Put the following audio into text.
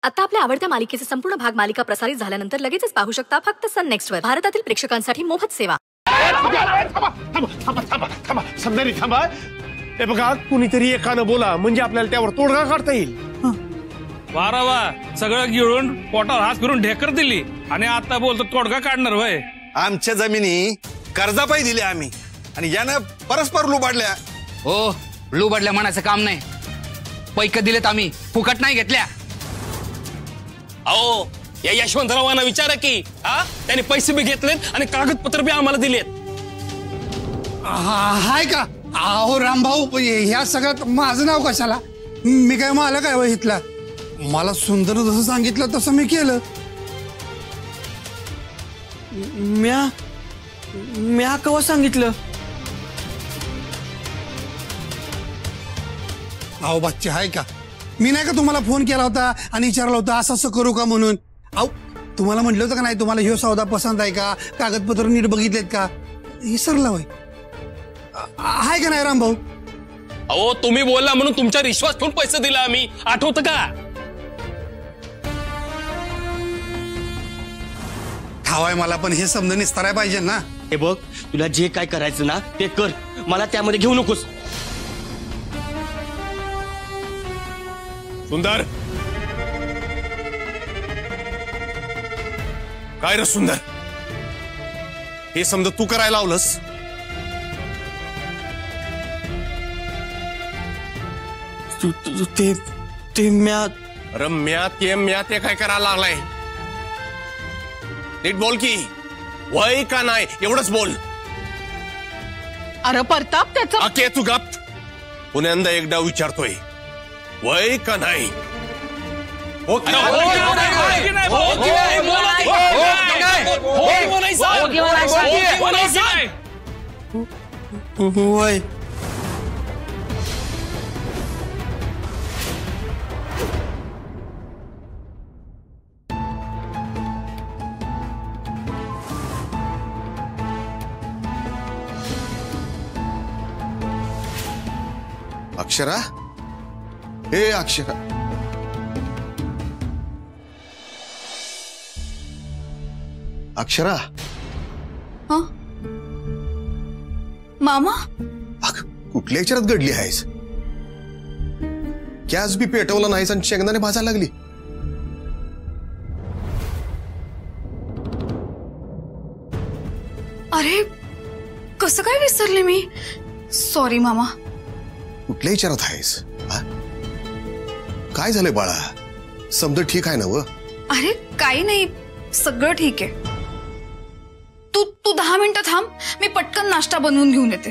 आता आपल्या आवडत्या मालिकेचे संपूर्ण भाग मालिका प्रसारित झाल्यानंतर लगेचच पाहू शकता फक्त सन नेक्स्ट वर भारतातील प्रेक्षकांसाठी मोफत सेवा। समजारी थांबा। हे बघा कुणीतरी एकानं बोला म्हणजे आपल्याला त्यावर तोडगा काढता येईल। वारा वा सगळं गिळून पोटावर हात फिरून ढेकर दिली आणि आता बोलतो तोडगा काढणार वय। आमच्या जमिनी कर्जापायी दिल्या आम्ही आणि यानं परस्पर लुबाडल्या। हो लुबाडल्या म्हणायचं काम नाही, पैक दिलेत आम्ही, फुकट नाही घेतल्या। अहो या यशवंतरावांना विचारा की त्यांनी पैसे बी घेतलेत आणि कागदपत्र बी आम्हाला दिलेत। हाय का? अहो रामभाऊ ह्या सगळ्यात माझं नाव कशाला? मी काय मला काय वहितला? मला सुंदर जसं सांगितलं तसं मी केलं। म्या कवा सांगितलं? अहो बच्चे हाय का? मी नाही का तुम्हाला फोन केला होता आणि विचारला होता असं असं करू का म्हणून? अहो तुम्हाला म्हटलं होतं का नाही तुम्हाला ह्यो सौदा पसंत आहे का, कागदपत्र नीट बघितलेत का? विसरला होय हाय का नाही रामभाऊ? अहो तुम्ही बोलला म्हणून तुमच्या विश्वास ठेवून पैसे दिला आम्ही, आठवतं का? ठावाय मला पण हे समज निस्ताराय पाहिजे ना। हे बघ तुला जे काय करायचं ना ते कर, मला त्यामध्ये घेऊ नकोस। सुंदर काय रे सुंदर, हे समजा तू करायला लावलंस? ते म्या म्या ते काय करायला लागलाय? नीट बोल की वय का नाही एवढंच बोल। अरे प्रताप त्याचा आके तू गप, पुण्यांदा एकदा विचारतोय वय का नाही? वय अक्षरा, हे अक्षरा, अक्षरा मामा कुठल्या विचारात घडली आहेस? गॅस बी पेटवला नाहीस आणि शेंगदाणे भाजायला लागली। अरे कसं काय विसरले मी, सॉरी मामा। कुठल्या विचारात आहेस? काय झालंय बाळा? समज ठीक आहे ना व? अरे काही नाही, सगळं ठीक आहे। तू 10 मिनिटं थांब, मी पटकन नाश्ता बनवून घेऊन येते।